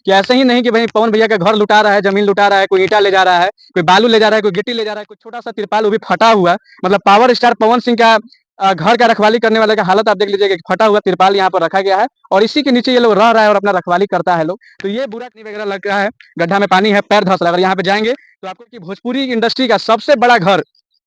कि ऐसे ही नहीं कि भाई पवन भैया का घर लुटा रहा है, जमीन लुटा रहा है, कोई ईंटा ले जा रहा है, कोई बालू ले जा रहा है, कोई गिट्टी ले जा रहा है, कोई छोटा सा तिरपाल वो भी फटा हुआ। मतलब पावर स्टार पवन सिंह का घर का रखवाली करने वाले का हालत आप देख लीजिए, फटा हुआ तिरपाल यहाँ पर रखा गया है और इसी के नीचे ये लोग रह रहा है और अपना रखवाली करता है लोग। तो ये बुरा नहीं वगैरह लग रहा है, गड्ढा में पानी है, पैर धंस रहा है। अगर यहाँ पे जाएंगे तो आपको कि भोजपुरी इंडस्ट्री का सबसे बड़ा घर,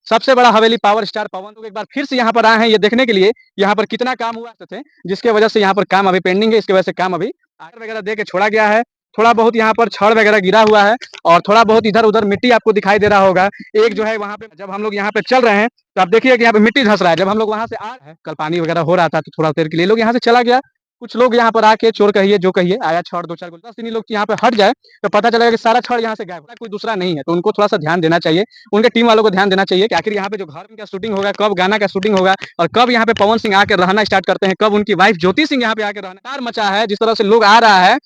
सबसे बड़ा हवेली पावर स्टार पवन लोग एक बार फिर से यहाँ पर आए हैं ये देखने के लिए यहाँ पर कितना काम हुआ थे, जिसके वजह से यहाँ पर काम अभी पेंडिंग है, इसकी वजह से काम अभी आयर वगैरह दे के छोड़ा गया है। थोड़ा बहुत यहाँ पर छड़ वगैरह गिरा हुआ है और थोड़ा बहुत इधर उधर मिट्टी आपको दिखाई दे रहा होगा। एक जो है वहाँ पे जब हम लोग यहाँ पे चल रहे हैं तो आप देखिए कि यहाँ पे मिट्टी धंस रहा है। जब हम लोग वहां से आ रहे हैं, कल पानी वगैरह हो रहा था तो थोड़ा देर के लिए लोग यहाँ से चला गया। कुछ लोग यहाँ पर आके चोर कहिए जो कहिए आया छड़ दो चार 10 लोग यहाँ पे हट जाए तो पता चलेगा कि सारा छड़ यहाँ से गायब, कोई दूसरा नहीं है। तो उनको थोड़ा सा ध्यान देना चाहिए, उनके टीम वालों को ध्यान देना चाहिए कि आखिर यहाँ पे जो घर का शूटिंग होगा, कब गाना का शूटिंग होगा और कब यहाँ पे पवन सिंह आके रहना स्टार्ट करते हैं, कब उनकी वाइफ ज्योति सिंह यहाँ पे आके रहना। कार मचा है जिस तरह से लोग आ रहा है,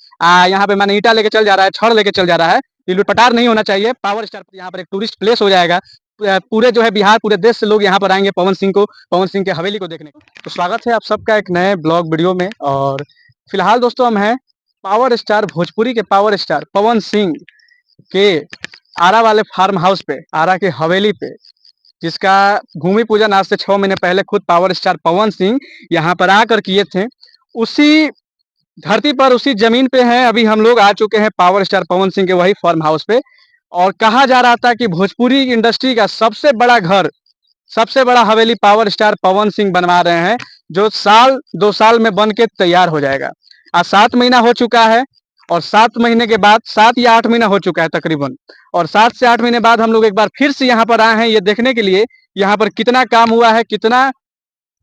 यहाँ पे मैंने ईंटा लेके चल जा रहा है, छड़ लेके चल जा रहा है, ये लुटपटार नहीं होना चाहिए। पावर स्टार यहाँ पर एक टूरिस्ट प्लेस हो जाएगा, पूरे जो है बिहार पूरे देश से लोग यहाँ पर आएंगे पवन सिंह को, पवन सिंह के हवेली को देखने। तो स्वागत है आप सबका एक नए ब्लॉग वीडियो में। और फिलहाल दोस्तों हम हैं पावर स्टार भोजपुरी के पावर स्टार पवन सिंह के आरा वाले फार्म हाउस पे, आरा के हवेली पे, जिसका भूमि पूजन आज से 6 महीने पहले खुद पावर स्टार पवन सिंह यहाँ पर आकर किए थे। उसी धरती पर, उसी जमीन पे हैं अभी हम लोग आ चुके हैं पावर स्टार पवन सिंह के वही फार्म हाउस पे। और कहा जा रहा था कि भोजपुरी इंडस्ट्री का सबसे बड़ा घर, सबसे बड़ा हवेली पावर स्टार पवन सिंह बनवा रहे हैं, जो साल 2 साल में बन के तैयार हो जाएगा। आज 7 महीना हो चुका है और 7 महीने के बाद 7 या 8 महीना हो चुका है तकरीबन, और 7 से 8 महीने बाद हम लोग एक बार फिर से यहाँ पर आए हैं ये देखने के लिए यहाँ पर कितना काम हुआ है, कितना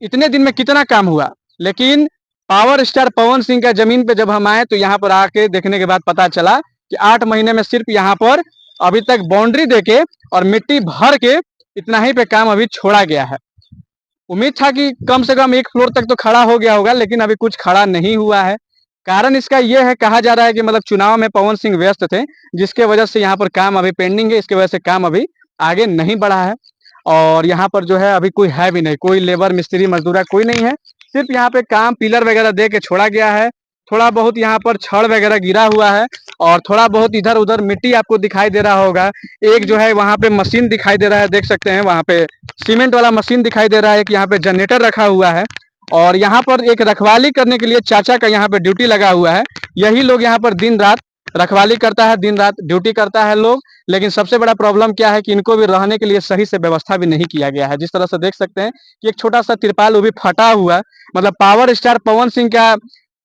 इतने दिन में कितना काम हुआ। लेकिन पावर स्टार पवन सिंह का जमीन पे जब हम आए तो यहाँ पर आके देखने के बाद पता चला कि 8 महीने में सिर्फ यहाँ पर अभी तक बाउंड्री देके और मिट्टी भर के इतना ही पे काम अभी छोड़ा गया है। उम्मीद था कि कम से कम 1 फ्लोर तक तो खड़ा हो गया होगा, लेकिन अभी कुछ खड़ा नहीं हुआ है। कारण इसका यह है, कहा जा रहा है कि मतलब चुनाव में पवन सिंह व्यस्त थे, जिसके वजह से यहाँ पर काम अभी पेंडिंग है, इसके वजह से काम अभी आगे नहीं बढ़ा है। और यहाँ पर जो है अभी कोई है भी नहीं, कोई लेबर मिस्त्री मजदूरा कोई नहीं है, सिर्फ यहाँ पे काम पिलर वगैरह दे के छोड़ा गया है। थोड़ा बहुत यहाँ पर छड़ वगैरह गिरा हुआ है और थोड़ा बहुत इधर उधर मिट्टी आपको दिखाई दे रहा होगा। एक जो है वहाँ पे मशीन दिखाई दे रहा है, देख सकते हैं वहाँ पे सीमेंट वाला मशीन दिखाई दे रहा है, कि यहाँ पे जनरेटर रखा हुआ है और यहाँ पर एक रखवाली करने के लिए चाचा का यहाँ पे ड्यूटी लगा हुआ है। यही लोग यहाँ पर दिन रात रखवाली करता है, दिन रात ड्यूटी करता है लोग। लेकिन सबसे बड़ा प्रॉब्लम क्या है कि इनको भी रहने के लिए सही से व्यवस्था भी नहीं किया गया है। जिस तरह से देख सकते हैं कि एक छोटा सा तिरपाल वो भी फटा हुआ, मतलब पावर स्टार पवन सिंह का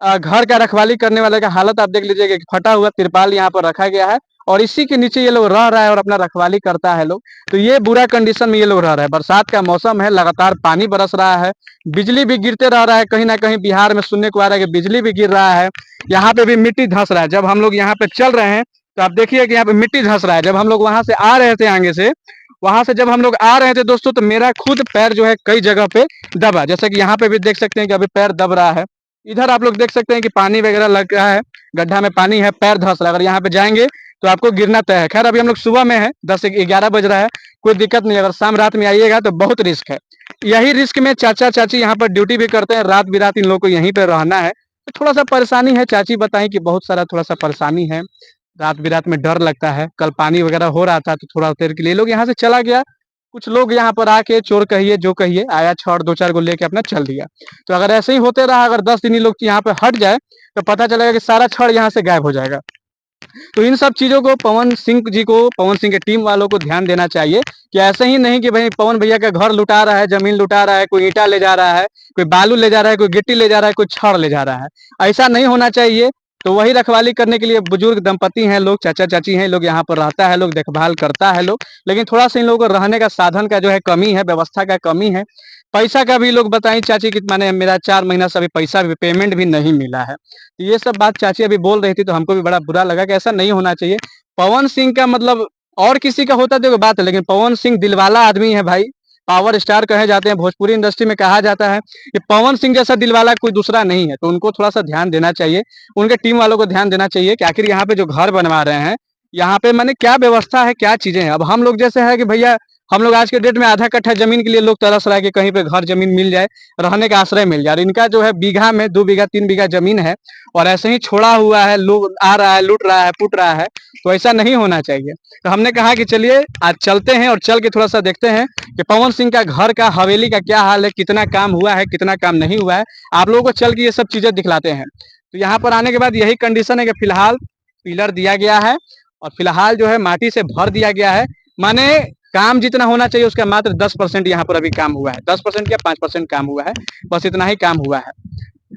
घर का रखवाली करने वाले का हालत आप देख लीजिए, फटा हुआ तिरपाल यहाँ पर रखा गया है और इसी के नीचे ये लोग रह रहा है और अपना रखवाली करता है लोग। तो ये बुरा कंडीशन में ये लोग रह रहे हैं। बरसात का मौसम है, लगातार पानी बरस रहा है, बिजली भी गिरते रह रहा है, कहीं ना कहीं बिहार में सुनने को आ रहा है कि बिजली भी गिर रहा है। यहाँ पे भी मिट्टी धंस रहा है। जब हम लोग यहाँ पे चल रहे हैं तो आप देखिए कि यहाँ पे मिट्टी धंस रहा है। जब हम लोग वहां से आ रहे थे आगे से, वहां से जब हम लोग आ रहे थे दोस्तों, तो मेरा खुद पैर जो है कई जगह पे दबा, जैसे कि यहाँ पे भी देख सकते हैं कि अभी पैर दब रहा है। इधर आप लोग देख सकते हैं कि पानी वगैरह लग रहा है, गड्ढा में पानी है, पैर धंस रहा है। अगर यहाँ पे जाएंगे तो आपको गिरना तय है। खैर अभी हम लोग सुबह में है, 10 से 11 बज रहा है, कोई दिक्कत नहीं। अगर शाम रात में आइएगा तो बहुत रिस्क है। यही रिस्क में चाचा चाची यहाँ पर ड्यूटी भी करते हैं, रात बिरात इन लोगों को यहीं पे रहना है, तो थोड़ा सा परेशानी है। चाची बताएं कि बहुत सारा थोड़ा सा परेशानी है, रात बिरात में डर लगता है। कल पानी वगैरह हो रहा था तो थोड़ा देर के लिए लोग यहाँ से चला गया। कुछ लोग यहाँ पर आके चोर कहिए जो कहिए आया, छड़ 2-4 को लेके अपना चल दिया। तो अगर ऐसे ही होते रहा, अगर 10 दिन लोग यहाँ पे हट जाए तो पता चलेगा कि सारा छड़ यहाँ से गायब हो जाएगा। तो इन सब चीजों को पवन सिंह जी को, पवन सिंह के टीम वालों को ध्यान देना चाहिए कि ऐसे ही नहीं कि भाई पवन भैया का घर लुटा रहा है, जमीन लुटा रहा है, कोई ईंटा ले जा रहा है, कोई बालू ले जा रहा है, कोई गिट्टी ले जा रहा है, कोई छड़ ले जा रहा है। ऐसा नहीं होना चाहिए। तो वही रखवाली करने के लिए बुजुर्ग दंपति हैं लोग, चाचा चाची हैं लोग, यहाँ पर रहता है लोग, देखभाल करता है लोग। लेकिन थोड़ा सा इन लोगों को रहने का साधन का जो है कमी है, व्यवस्था का कमी है। पैसा का भी लोग बताई चाची कि माने मेरा 4 महीना से अभी पैसा भी, पेमेंट भी नहीं मिला है। तो ये सब बात चाची अभी बोल रही थी, तो हमको भी बड़ा बुरा लगा कि ऐसा नहीं होना चाहिए। पवन सिंह का मतलब और किसी का होता तो बात है, लेकिन पवन सिंह दिलवाला आदमी है भाई। पावर स्टार कहे जाते हैं, भोजपुरी इंडस्ट्री में कहा जाता है कि पवन सिंह जैसा दिलवाला कोई दूसरा नहीं है। तो उनको थोड़ा सा ध्यान देना चाहिए, उनके टीम वालों को ध्यान देना चाहिए कि आखिर यहाँ पे जो घर बनवा रहे हैं, यहाँ पे माने क्या व्यवस्था है, क्या चीजें हैं। अब हम लोग जैसे है कि भैया हम लोग आज के डेट में आधा कट्ठा जमीन के लिए लोग तरस रहा है कि कहीं पे घर जमीन मिल जाए, रहने का आश्रय मिल जाए। और इनका जो है बीघा में 2 बीघा 3 बीघा जमीन है और ऐसे ही छोड़ा हुआ है, लोग आ रहा है, लूट रहा है, पुट रहा है। तो ऐसा नहीं होना चाहिए। तो हमने कहा कि चलिए आज चलते हैं और चल के थोड़ा सा देखते हैं कि पवन सिंह का घर का, हवेली का क्या हाल है, कितना काम हुआ है, कितना काम नहीं हुआ है। आप लोगों को चल के ये सब चीजें दिखलाते हैं। तो यहाँ पर आने के बाद यही कंडीशन है कि फिलहाल पिलर दिया गया है और फिलहाल जो है माटी से भर दिया गया है। माने काम जितना होना चाहिए उसका मात्र 10% यहाँ पर अभी काम हुआ है। 10% या 5% काम हुआ है, बस इतना ही काम हुआ है।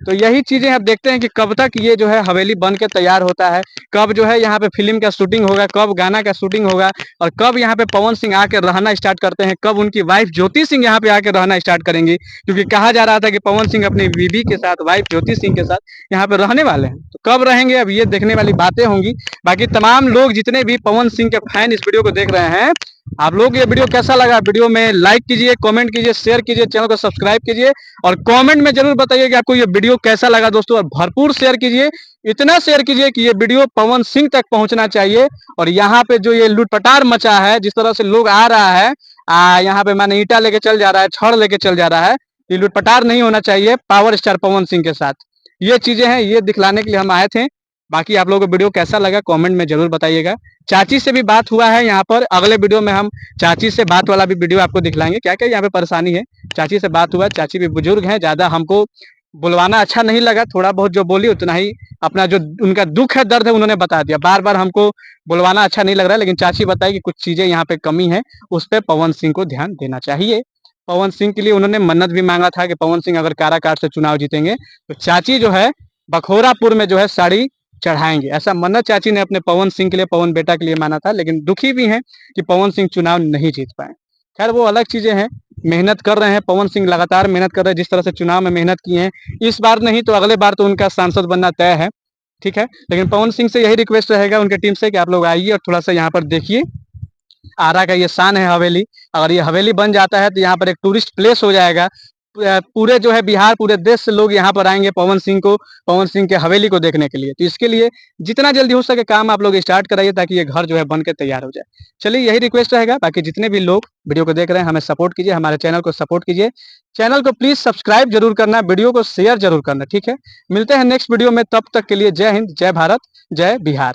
तो यही चीजें अब देखते हैं कि कब तक ये जो है हवेली बन के तैयार होता है, कब जो है यहाँ पे फिल्म का शूटिंग होगा, कब गाना का शूटिंग होगा, और कब यहाँ पे पवन सिंह आके रहना स्टार्ट करते हैं, कब उनकी वाइफ ज्योति सिंह यहाँ पे आके रहना स्टार्ट करेंगी। क्योंकि कहा जा रहा था कि पवन सिंह अपनी बीवी के साथ, वाइफ ज्योति सिंह के साथ यहाँ पे रहने वाले हैं। तो कब रहेंगे, अब ये देखने वाली बातें होंगी। बाकी तमाम लोग जितने भी पवन सिंह के फैन इस वीडियो को देख रहे हैं, आप लोग ये वीडियो कैसा लगा, वीडियो में लाइक कीजिए, कमेंट कीजिए, शेयर कीजिए, चैनल को सब्सक्राइब कीजिए और कमेंट में जरूर बताइए कि आपको ये वीडियो कैसा लगा दोस्तों। और भरपूर शेयर कीजिए, इतना शेयर कीजिए कि ये वीडियो पवन सिंह तक पहुंचना चाहिए। और यहाँ पे जो ये लूटपटार मचा है, जिस तरह से लोग आ रहा है, यहाँ पे माने ईटा लेके चल जा रहा है, छड़ लेके चल जा रहा है, ये लूटपटार नहीं होना चाहिए पावर स्टार पवन सिंह के साथ। ये चीजें हैं, ये दिखलाने के लिए हम आए थे। बाकी आप लोगों को वीडियो कैसा लगा कमेंट में जरूर बताइएगा। चाची से भी बात हुआ है यहाँ पर, अगले वीडियो में हम चाची से बात वाला भी वीडियो आपको दिखलाएंगे, क्या क्या यहाँ पे परेशानी है। चाची से बात हुआ, चाची भी बुजुर्ग हैं, ज्यादा हमको बुलवाना अच्छा नहीं लगा, थोड़ा बहुत जो बोली उतना ही अपना जो उनका दुख है, दर्द है, उन्होंने बता दिया। बार बार हमको बुलवाना अच्छा नहीं लग रहा है, लेकिन चाची बताई कि कुछ चीजें यहाँ पे कमी है, उस पर पवन सिंह को ध्यान देना चाहिए। पवन सिंह के लिए उन्होंने मन्नत भी मांगा था कि पवन सिंह अगर काराकाट से चुनाव जीतेंगे तो चाची जो है बखोरापुर में जो है साड़ी चढ़ाएंगे। ऐसा मन्नत चाची ने अपने पवन सिंह के लिए, पवन बेटा के लिए माना था। लेकिन दुखी भी हैं कि पवन सिंह चुनाव नहीं जीत पाए। खैर वो अलग चीजें हैं, मेहनत कर रहे हैं पवन सिंह, लगातार मेहनत कर रहे हैं। जिस तरह से चुनाव में मेहनत की है, इस बार नहीं तो अगले बार तो उनका सांसद बनना तय है, ठीक है। लेकिन पवन सिंह से यही रिक्वेस्ट रहेगा उनके टीम से कि आप लोग आइए और थोड़ा सा यहाँ पर देखिए। आरा का ये शान है हवेली, अगर ये हवेली बन जाता है तो यहाँ पर एक टूरिस्ट प्लेस हो जाएगा। पूरे जो है बिहार, पूरे देश से लोग यहाँ पर आएंगे पवन सिंह को, पवन सिंह के हवेली को देखने के लिए। तो इसके लिए जितना जल्दी हो सके काम आप लोग स्टार्ट कराइए ताकि ये घर जो है बन के तैयार हो जाए। चलिए यही रिक्वेस्ट रहेगा। बाकी जितने भी लोग वीडियो को देख रहे हैं हमें सपोर्ट कीजिए, हमारे चैनल को सपोर्ट कीजिए। चैनल को प्लीज सब्सक्राइब जरूर करना, वीडियो को शेयर जरूर करना, ठीक है। मिलते हैं नेक्स्ट वीडियो में, तब तक के लिए जय हिंद, जय भारत, जय बिहार।